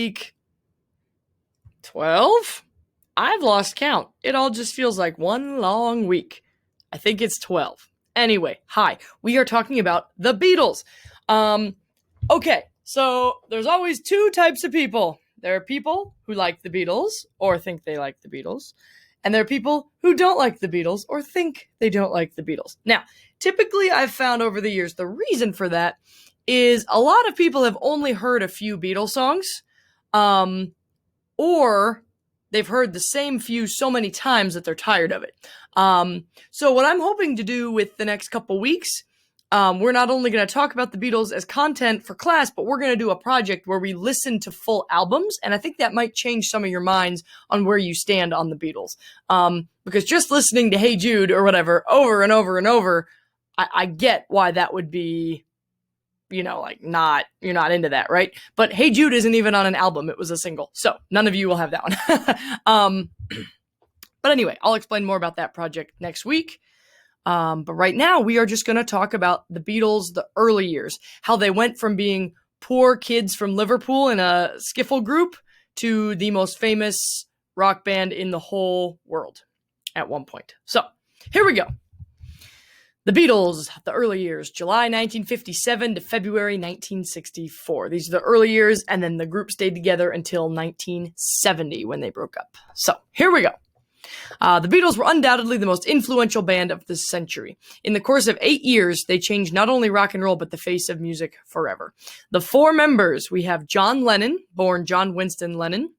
week 12? I've lost count. It all just feels like one long week. I think it's 12. Anyway, hi. We are talking about the Beatles. Okay, so there's always two types of people. There are people who like the Beatles or think they like the Beatles. And there are people who don't like the Beatles or think they don't like the Beatles. Now, typically I've found over the years the reason for that is a lot of people have only heard a few Beatles songs, or they've heard the same few so many times that they're tired of it. So what I'm hoping to do with the next couple weeks, we're not only going to talk about the Beatles as content for class, but we're going to do a project where we listen to full albums. And I think that might change some of your minds on where you stand on the Beatles. Because just listening to Hey Jude or whatever over and over and over, I get why that would be, you're not into that, right? But Hey Jude isn't even on an album. It was a single. So none of you will have that one. But anyway, I'll explain more about that project next week. But right now we are just going to talk about the Beatles, the early years, how they went from being poor kids from Liverpool in a skiffle group to the most famous rock band in the whole world at one point. So here we go. The Beatles, the early years, July 1957 to February 1964. These are the early years, and then the group stayed together until 1970 when they broke up. So, here we go. The Beatles were undoubtedly the most influential band of the century. In the course of 8 years, they changed not only rock and roll, but the face of music forever. The four members, we have John Lennon, born John Winston Lennon.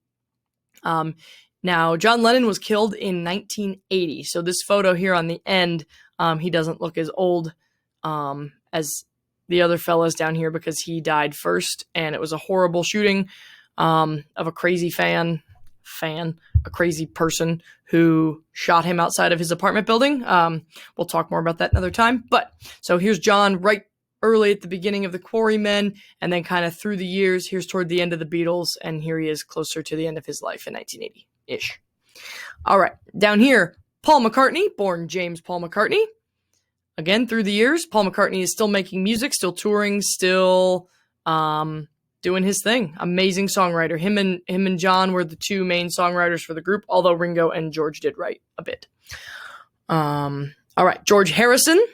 Now, John Lennon was killed in 1980, so this photo here on the end, he doesn't look as old as the other fellas down here because he died first, and it was a horrible shooting of a crazy a crazy person who shot him outside of his apartment building. We'll talk more about that another time. But so here's John right early at the beginning of the Quarrymen, and then kind of through the years, here's toward the end of the Beatles, and here he is closer to the end of his life in 1980-ish. All right, down here, Paul McCartney, born James Paul McCartney. Again, through the years, Paul McCartney is still making music, still touring, still doing his thing. Amazing songwriter. Him and John were the two main songwriters for the group, although Ringo and George did write a bit. All right, George Harrison.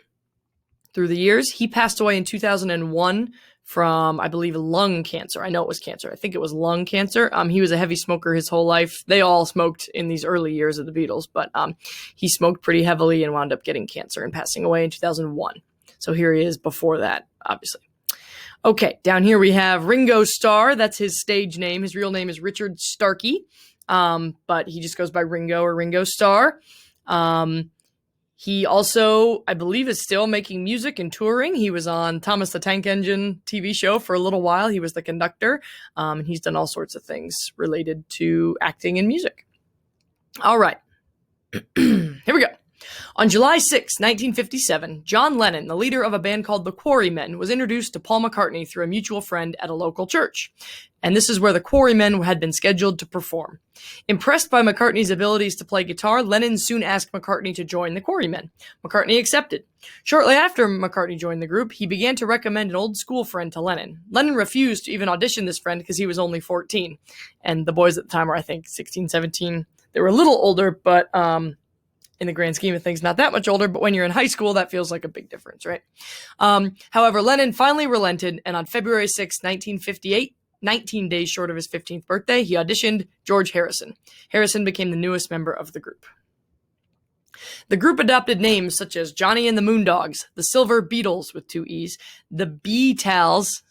Through the years, he passed away in 2001 from, I believe, lung cancer. I know it was cancer. I think it was lung cancer. He was a heavy smoker his whole life. They all smoked in these early years of the Beatles, but he smoked pretty heavily and wound up getting cancer and passing away in 2001. So here he is before that, obviously. Okay, down here we have Ringo Starr. That's his stage name. His real name is Richard Starkey, but he just goes by Ringo or Ringo Starr. He also, I believe, is still making music and touring. He was on Thomas the Tank Engine TV show for a little while. He was the conductor, and he's done all sorts of things related to acting and music. All right, here we go. On July 6, 1957, John Lennon, the leader of a band called the Quarrymen, was introduced to Paul McCartney through a mutual friend at a local church. And this is where the Quarrymen had been scheduled to perform. Impressed by McCartney's abilities to play guitar, Lennon soon asked McCartney to join the Quarrymen. McCartney accepted. Shortly after McCartney joined the group, he began to recommend an old school friend to Lennon. Lennon refused to even audition this friend because he was only 14. And the boys at the time were, I think, 16, 17. They were a little older, but in the grand scheme of things, not that much older, but when you're in high school, that feels like a big difference, right? However, Lennon finally relented, and on February 6, 1958, 19 days short of his 15th birthday, he auditioned George Harrison. Harrison became the newest member of the group. The group adopted names such as Johnny and the Moondogs, the Silver Beatles with 2 E's, the Beatles,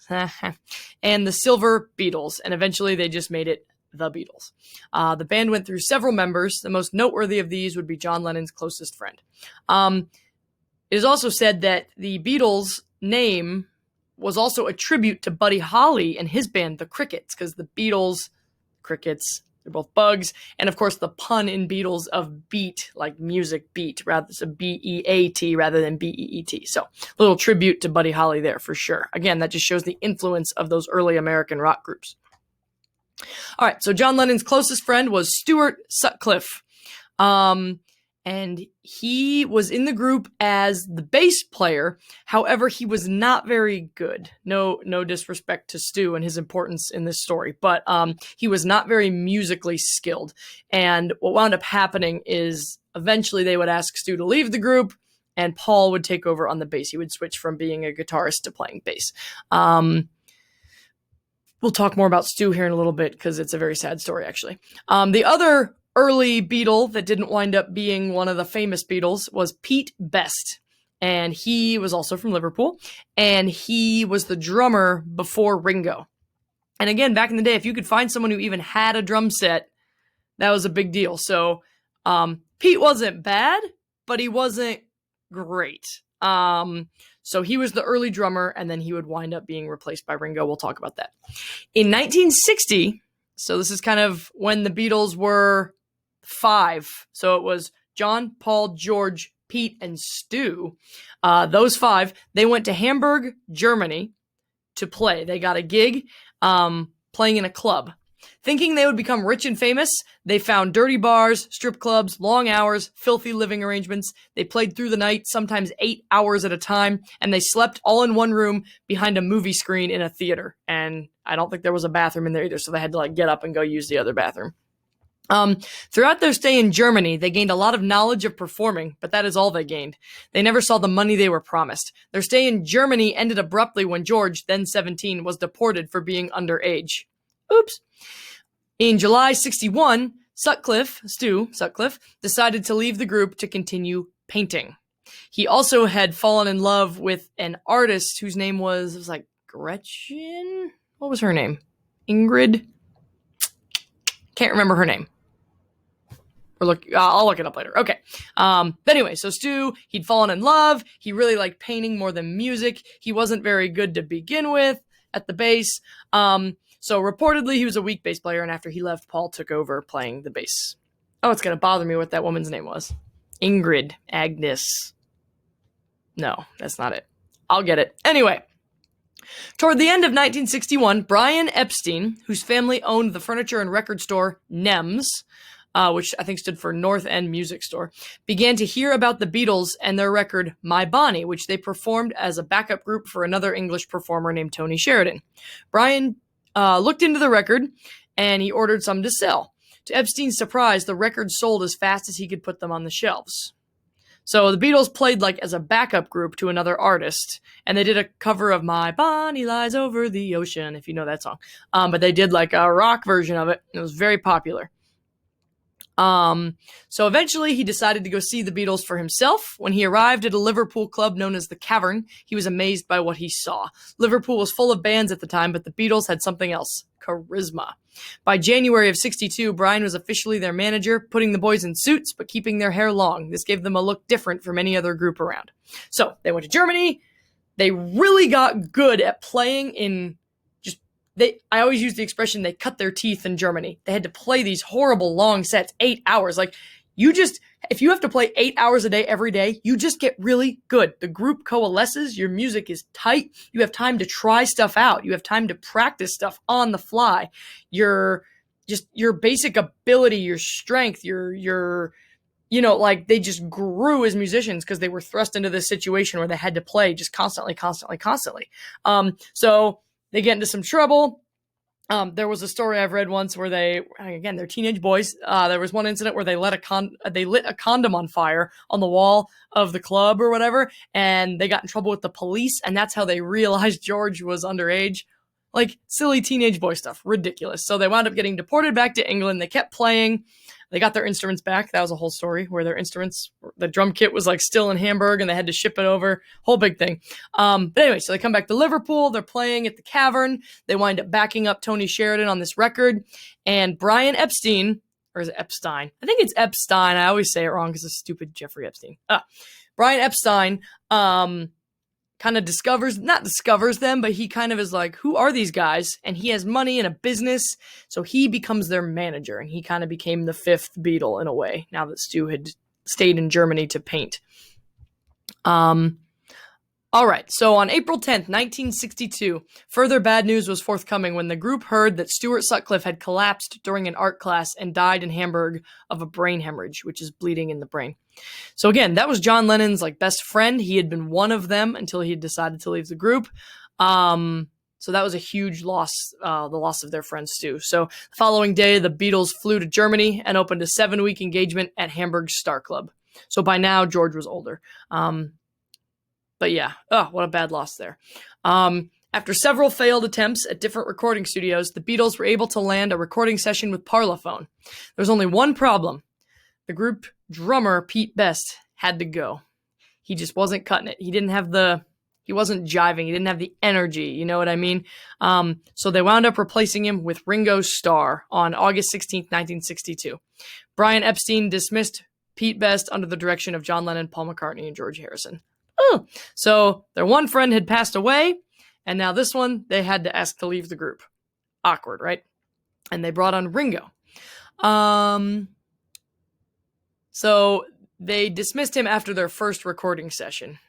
and the Silver Beatles, and eventually they just made it the Beatles. The band went through several members. The most noteworthy of these would be John Lennon's closest friend. It is also said that the Beatles name was also a tribute to Buddy Holly and his band, the Crickets, because the Beatles, crickets, they're both bugs, and of course the pun in Beatles of beat, like music beat, rather so B-E-A-T rather than B-E-E-T. So a little tribute to Buddy Holly there for sure. Again, that just shows the influence of those early American rock groups. All right, so John Lennon's closest friend was Stuart Sutcliffe. and he was in the group as the bass player. However, he was not very good. No disrespect to Stu and his importance in this story, but he was not very musically skilled. And what wound up happening is eventually they would ask Stu to leave the group, and Paul would take over on the bass. He would switch from being a guitarist to playing bass. We'll talk more about Stu here in a little bit because it's a very sad story, actually. The other early Beatle that didn't wind up being one of the famous Beatles was Pete Best. And he was also from Liverpool. And he was the drummer before Ringo. And again, back in the day, if you could find someone who even had a drum set, that was a big deal. So Pete wasn't bad, but he wasn't great. So he was the early drummer, and then he would wind up being replaced by Ringo. We'll talk about that. In 1960, so this is kind of when the Beatles were 5. So it was John, Paul, George, Pete, and Stu. Those 5, they went to Hamburg, Germany to play. They got a gig playing in a club. Thinking they would become rich and famous, they found dirty bars, strip clubs, long hours, filthy living arrangements. They played through the night, sometimes 8 hours at a time, and they slept all in one room behind a movie screen in a theater. And I don't think there was a bathroom in there either, so they had to get up and go use the other bathroom. Throughout their stay in Germany, they gained a lot of knowledge of performing, but that is all they gained. They never saw the money they were promised. Their stay in Germany ended abruptly when George, then 17, was deported for being underage. Oops. In July 61, Stu Sutcliffe, decided to leave the group to continue painting. He also had fallen in love with an artist whose name was Gretchen? What was her name? Ingrid? Can't remember her name. I'll look it up later. Okay. But anyway, so Stu, he'd fallen in love. He really liked painting more than music. He wasn't very good to begin with at the bass. So reportedly he was a weak bass player, and after he left, Paul took over playing the bass. Oh, it's going to bother me what that woman's name was. Ingrid. Agnes. No, that's not it. I'll get it. Anyway. Toward the end of 1961, Brian Epstein, whose family owned the furniture and record store NEMS, which I think stood for North End Music Store, began to hear about the Beatles and their record My Bonnie, which they performed as a backup group for another English performer named Tony Sheridan. Brian looked into the record, and he ordered some to sell. To Epstein's surprise, the record sold as fast as he could put them on the shelves. So the Beatles played as a backup group to another artist, and they did a cover of My Bonnie Lies Over the Ocean, if you know that song. But they did a rock version of it, and it was very popular. So eventually he decided to go see the Beatles for himself. When he arrived at a Liverpool club known as the Cavern, he was amazed by what he saw. Liverpool was full of bands at the time, but the Beatles had something else: charisma. By January of 62, Brian was officially their manager, putting the boys in suits, but keeping their hair long. This gave them a look different from any other group around. So they went to Germany. They really got good at playing in I always use the expression, they cut their teeth in Germany. They had to play these horrible long sets, 8 hours. If you have to play 8 hours a day every day, you just get really good. The group coalesces, your music is tight, you have time to try stuff out, you have time to practice stuff on the fly. Your basic ability, your strength, they just grew as musicians because they were thrust into this situation where they had to play just constantly. So they get into some trouble. There was a story I've read once where they're teenage boys. There was one incident where they lit a condom on fire on the wall of the club or whatever, and they got in trouble with the police, and that's how they realized George was underage. Silly teenage boy stuff. Ridiculous. So they wound up getting deported back to England. They kept playing. They got their instruments back. That was a whole story where their instruments, the drum kit was still in Hamburg and they had to ship it over. Whole big thing. But anyway, so they come back to Liverpool. They're playing at the Cavern. They wind up backing up Tony Sheridan on this record. And Brian Epstein, or is it Epstein? I think it's Epstein. I always say it wrong because it's stupid Jeffrey Epstein. Brian Epstein, kind of not discovers them, but he kind of is who are these guys? And he has money and a business, so he becomes their manager, and he kind of became the fifth Beatle in a way, now that Stu had stayed in Germany to paint. All right, so on April 10th, 1962, further bad news was forthcoming when the group heard that Stuart Sutcliffe had collapsed during an art class and died in Hamburg of a brain hemorrhage, which is bleeding in the brain. So again, that was John Lennon's best friend. He had been one of them until he had decided to leave the group. So that was a huge loss, the loss of their friend Stu. So the following day, the Beatles flew to Germany and opened a 7-week engagement at Hamburg's Star Club. So by now, George was older. But yeah, what a bad loss there. After several failed attempts at different recording studios, the Beatles were able to land a recording session with Parlophone. There was only one problem. The group drummer, Pete Best, had to go. He just wasn't cutting it. He wasn't jiving. He didn't have the energy. You know what I mean? So they wound up replacing him with Ringo Starr on August 16th, 1962. Brian Epstein dismissed Pete Best under the direction of John Lennon, Paul McCartney, and George Harrison. So their one friend had passed away, and now this one, they had to ask to leave the group. Awkward, right? And they brought on Ringo. So they dismissed him after their first recording session.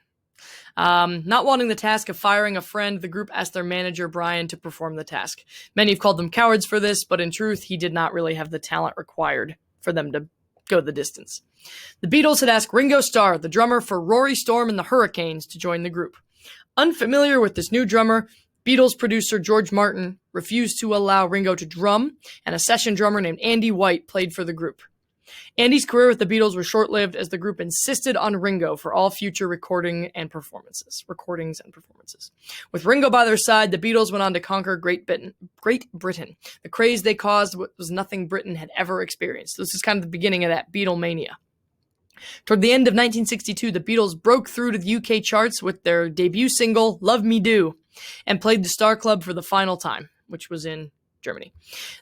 Not wanting the task of firing a friend, the group asked their manager, Brian, to perform the task. Many have called them cowards for this, but in truth, he did not really have the talent required for them to go the distance. The Beatles had asked Ringo Starr, the drummer for Rory Storm and the Hurricanes, to join the group. Unfamiliar with this new drummer, Beatles producer George Martin refused to allow Ringo to drum, and a session drummer named Andy White played for the group. Andy's career with the Beatles was short-lived as the group insisted on Ringo for all future recordings and performances. With Ringo by their side, the Beatles went on to conquer Great Britain. The craze they caused was nothing Britain had ever experienced. This is kind of the beginning of that Beatlemania. Toward the end of 1962, the Beatles broke through to the UK charts with their debut single, Love Me Do, and played the Star Club for the final time, which was in Germany.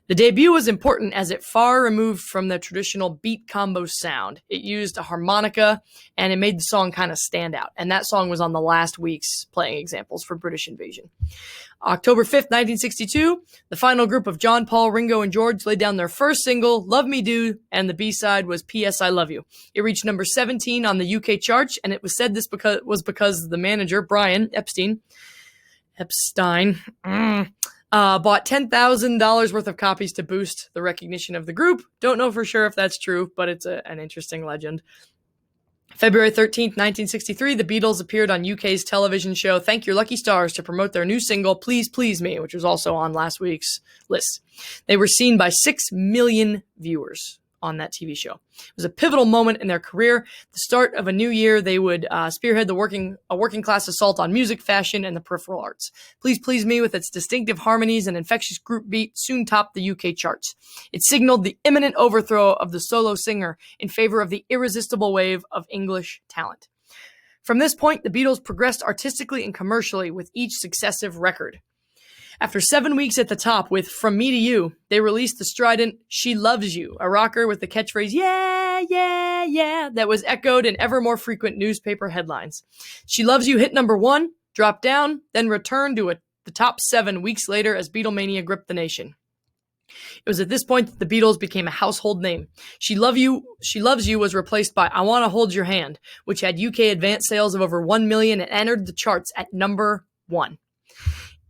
The debut was important as it far removed from the traditional beat combo sound. It used a harmonica, and it made the song kind of stand out. And that song was on the last week's playing examples for British Invasion. October 5th, 1962, the final group of John, Paul, Ringo, and George laid down their first single, Love Me Do, and the B-side was P.S. I Love You. It reached number 17 on the UK charts, and it was said this was because the manager, Brian Epstein, bought $10,000 worth of copies to boost the recognition of the group. Don't know for sure if that's true, but it's an interesting legend. February 13th, 1963, the Beatles appeared on UK's television show Thank Your Lucky Stars to promote their new single, Please Please Me, which was also on last week's list. They were seen by 6 million viewers on that TV show. It was a pivotal moment in their career. The start of a new year, they would spearhead a working class assault on music, fashion, and the peripheral arts. Please Please Me, with its distinctive harmonies and infectious group beat, soon topped the UK charts. It signaled the imminent overthrow of the solo singer in favor of the irresistible wave of English talent. From this point, the Beatles progressed artistically and commercially with each successive record. After 7 weeks at the top with From Me to You, they released the strident She Loves You, a rocker with the catchphrase, yeah, yeah, yeah, that was echoed in ever more frequent newspaper headlines. She Loves You hit number 1, dropped down, then returned to the top 7 weeks later as Beatlemania gripped the nation. It was at this point that the Beatles became a household name. She Loves You was replaced by I Wanna Hold Your Hand, which had UK advance sales of over 1 million and entered the charts at number 1.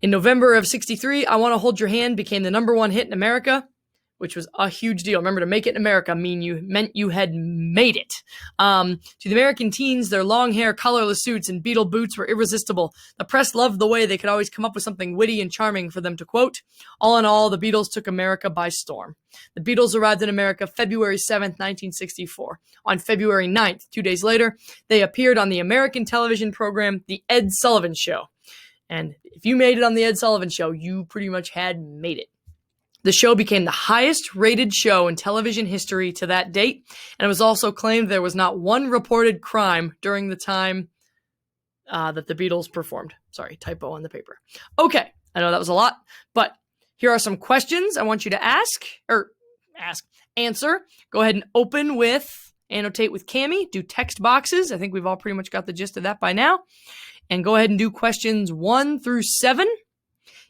In November of 63, I Wanna Hold Your Hand became the number 1 hit in America, which was a huge deal. Remember, to make it in America meant you had made it. To the American teens, their long hair, collarless suits, and Beatle boots were irresistible. The press loved the way they could always come up with something witty and charming for them to quote. All in all, the Beatles took America by storm. The Beatles arrived in America February 7th, 1964. On February 9th, 2 days later, they appeared on the American television program The Ed Sullivan Show. And if you made it on The Ed Sullivan Show, you pretty much had made it. The show became the highest rated show in television history to that date, and it was also claimed there was not one reported crime during the time that the Beatles performed. Sorry, typo on the paper. Okay, I know that was a lot, but here are some questions I want you to answer. Go ahead and annotate with Cami, do text boxes. I think we've all pretty much got the gist of that by now. And go ahead and do questions 1 through 7.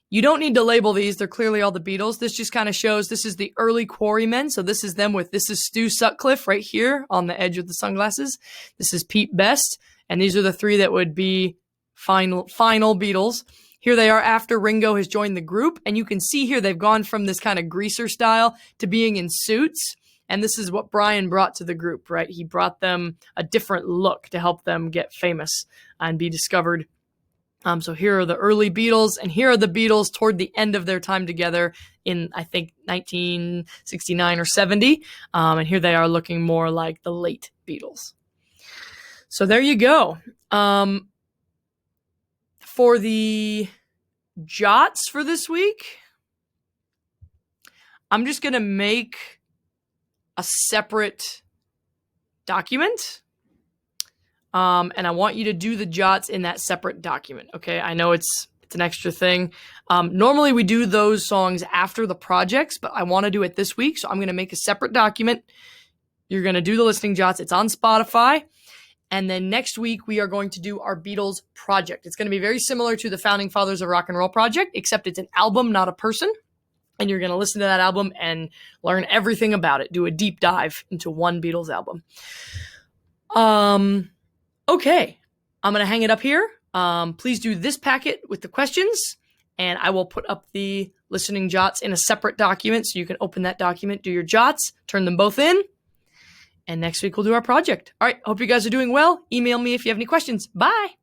You don't need to label these. They're clearly all the Beatles. This just kind of shows this is the early Quarrymen. So this is them this is Stu Sutcliffe right here on the edge of the sunglasses. This is Pete Best. And these are the 3 that would be final Beatles. Here they are after Ringo has joined the group, and you can see here they've gone from this kind of greaser style to being in suits, and this is what Brian brought to the group, right? He brought them a different look to help them get famous and be discovered. So here are the early Beatles, and here are the Beatles toward the end of their time together in, I think, 1969 or 70, and here they are looking more like the late Beatles. So there you go. For the jots for this week, I'm just going to make a separate document. And I want you to do the jots in that separate document. Okay. I know it's an extra thing. Normally we do those songs after the projects, but I want to do it this week. So I'm going to make a separate document. You're going to do the listening jots. It's on Spotify. And then next week, we are going to do our Beatles project. It's going to be very similar to the Founding Fathers of Rock and Roll project, except it's an album, not a person. And you're going to listen to that album and learn everything about it. Do a deep dive into one Beatles album. Okay. I'm going to hang it up here. Please do this packet with the questions, and I will put up the listening jots in a separate document so you can open that document, do your jots, turn them both in. And next week, we'll do our project. All right. Hope you guys are doing well. Email me if you have any questions. Bye.